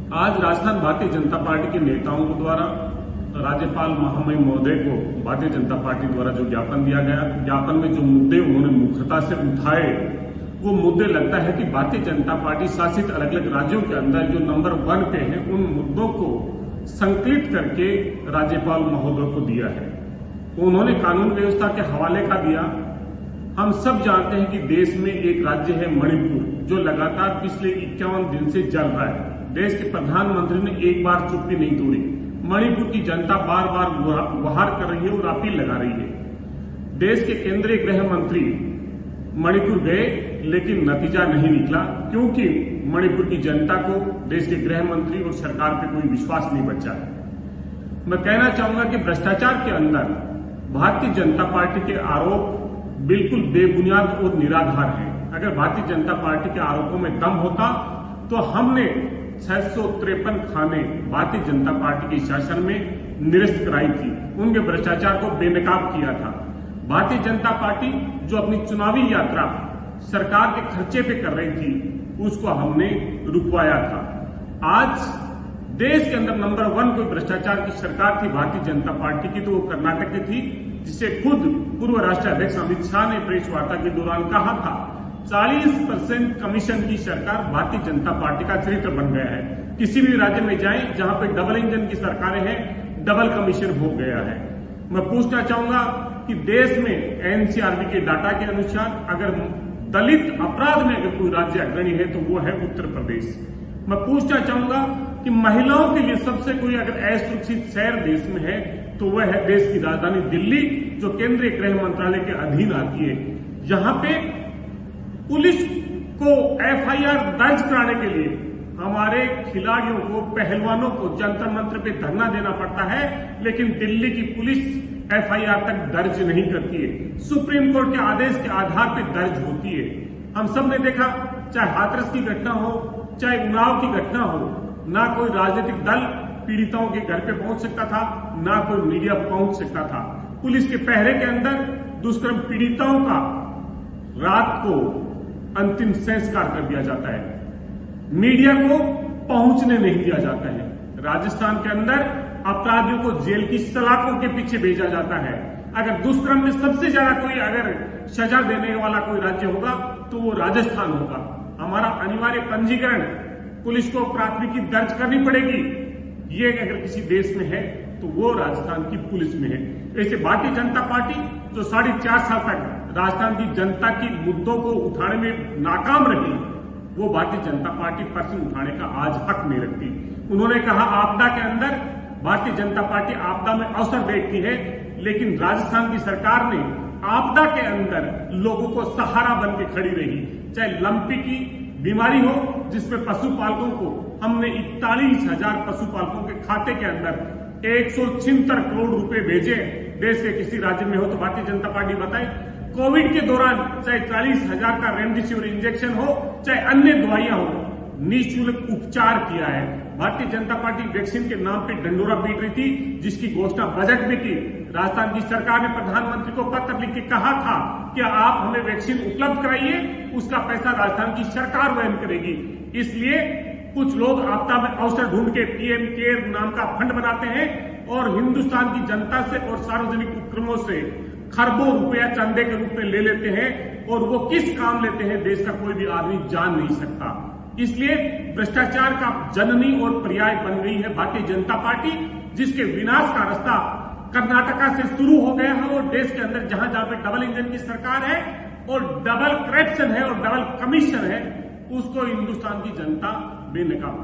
आज राजस्थान भारतीय जनता पार्टी के नेताओं के द्वारा राज्यपाल महामहिम महोदय को भारतीय जनता पार्टी द्वारा जो ज्ञापन दिया गया, ज्ञापन में जो मुद्दे उन्होंने मुख्यता से उठाए, वो मुद्दे लगता है कि भारतीय जनता पार्टी शासित अलग अलग राज्यों के अंदर जो नंबर 1 पे हैं, उन मुद्दों को संकलित करके राज्यपाल महोदय को दिया है। उन्होंने कानून व्यवस्था के हवाले का दिया। हम सब जानते हैं कि देश में एक राज्य है मणिपुर, जो लगातार पिछले 51 दिन से जल रहा है। देश के प्रधानमंत्री ने एक बार चुप्पी नहीं तोड़ी। मणिपुर की जनता बार बार गुहार कर रही है और अपील लगा रही है। देश के केंद्रीय गृह मंत्री मणिपुर गए, लेकिन नतीजा नहीं निकला, क्योंकि मणिपुर की जनता को देश के गृह मंत्री और सरकार पे कोई विश्वास नहीं बचा है। मैं कहना चाहूंगा कि भ्रष्टाचार के अंदर भारतीय जनता पार्टी के आरोप बिल्कुल बेबुनियाद और निराधार है। अगर भारतीय जनता पार्टी के आरोपों में दम होता तो हमने 653 खाने भारतीय जनता पार्टी के शासन में निरस्त कराई थी, उनके भ्रष्टाचार को बेनकाब किया था। भारतीय जनता पार्टी जो अपनी चुनावी यात्रा सरकार के खर्चे पे कर रही थी, उसको हमने रुकवाया था। आज देश के अंदर नंबर 1 कोई भ्रष्टाचार की सरकार थी भारतीय जनता पार्टी की, तो वो कर्नाटक की थी, जिसे खुद पूर्व राष्ट्रीय अध्यक्ष अमित शाह ने प्रेस वार्ता के दौरान कहा था। 40% कमीशन की सरकार भारतीय जनता पार्टी का चरित्र बन गया है। किसी भी राज्य में जाएं जहां पे डबल इंजन की सरकारें हैं, डबल कमीशन हो गया है। मैं पूछना चाहूंगा कि देश में एनसीआरबी के डाटा के अनुसार अगर दलित अपराध में अगर कोई राज्य अग्रणी है तो वो है उत्तर प्रदेश। मैं पूछना चाहूंगा कि महिलाओं के लिए सबसे कोई अगर असुरक्षित शहर देश में है तो वह है देश की राजधानी दिल्ली, जो केंद्रीय गृह मंत्रालय के अधीन आती है। यहां पे पुलिस को एफआईआर दर्ज कराने के लिए हमारे खिलाड़ियों को, पहलवानों को जंतर मंत्र पे धरना देना पड़ता है, लेकिन दिल्ली की पुलिस एफआईआर तक दर्ज नहीं करती है। सुप्रीम कोर्ट के आदेश के आधार पर दर्ज होती है। हम सब ने देखा, चाहे हाथरस की घटना हो, चाहे उन्नाव की घटना हो, ना कोई राजनीतिक दल पीड़िताओं के घर पे पहुंच सकता था, ना कोई मीडिया पहुंच सकता था। पुलिस के पहरे के अंदर दुष्कर्म पीड़िताओं का रात को अंतिम संस्कार कर दिया जाता है। मीडिया को पहुंचने नहीं दिया जाता है। राजस्थान के अंदर अपराधियों को जेल की सलाखों के पीछे भेजा जाता है। अगर दुष्कर्म में सबसे ज्यादा कोई अगर सजा देने वाला कोई राज्य होगा तो वो राजस्थान होगा। हमारा अनिवार्य पंजीकरण पुलिस को प्राथमिकी दर्ज करनी पड़ेगी। ये अगर किसी देश में है तो वो राजस्थान की पुलिस में है। ऐसे भारतीय जनता पार्टी जो 4.5 साल तक राजस्थान की जनता की मुद्दों को उठाने में नाकाम रही, वो भारतीय जनता पार्टी प्रश्न उठाने का आज हक नहीं रखती। उन्होंने कहा आपदा के अंदर भारतीय जनता पार्टी आपदा में अवसर देखती है, लेकिन राजस्थान की सरकार ने आपदा के अंदर लोगों को सहारा बन के खड़ी रही। चाहे लंपी की बीमारी हो, जिसमें पशुपालकों को हमने 41,000 पशुपालकों के खाते के अंदर 176 करोड़ रुपए भेजे। देश के किसी राज्य में हो तो भारतीय जनता पार्टी बताए। कोविड के दौरान चाहे 40,000 का रेमडेसिविर इंजेक्शन हो, चाहे अन्य दवाइयां हो, निःशुल्क उपचार किया है। भारतीय जनता पार्टी वैक्सीन के नाम पे ढंडोरा पीट रही थी, जिसकी घोषणा बजट में की। राजस्थान की सरकार ने प्रधानमंत्री को पत्र लिख के कहा था कि आप हमें वैक्सीन उपलब्ध कराइए, उसका पैसा राजस्थान की सरकार वहन करेगी। इसलिए कुछ लोग आपदा में अवसर ढूंढ के पीएम केयर नाम का फंड बनाते हैं और हिंदुस्तान की जनता से और सार्वजनिक उपक्रमों से खरबों रुपया चंदे के रूप में ले लेते हैं, और वो किस काम लेते हैं देश का कोई भी आदमी जान नहीं सकता। इसलिए भ्रष्टाचार का जननी और पर्याय बन गई है भारतीय जनता पार्टी, जिसके विनाश का रास्ता कर्नाटका से शुरू हो गया है। और देश के अंदर जहां जहां पे डबल इंजन की सरकार है और डबल करप्शन है और डबल कमीशन है, उसको हिंदुस्तान की जनता बेनकाब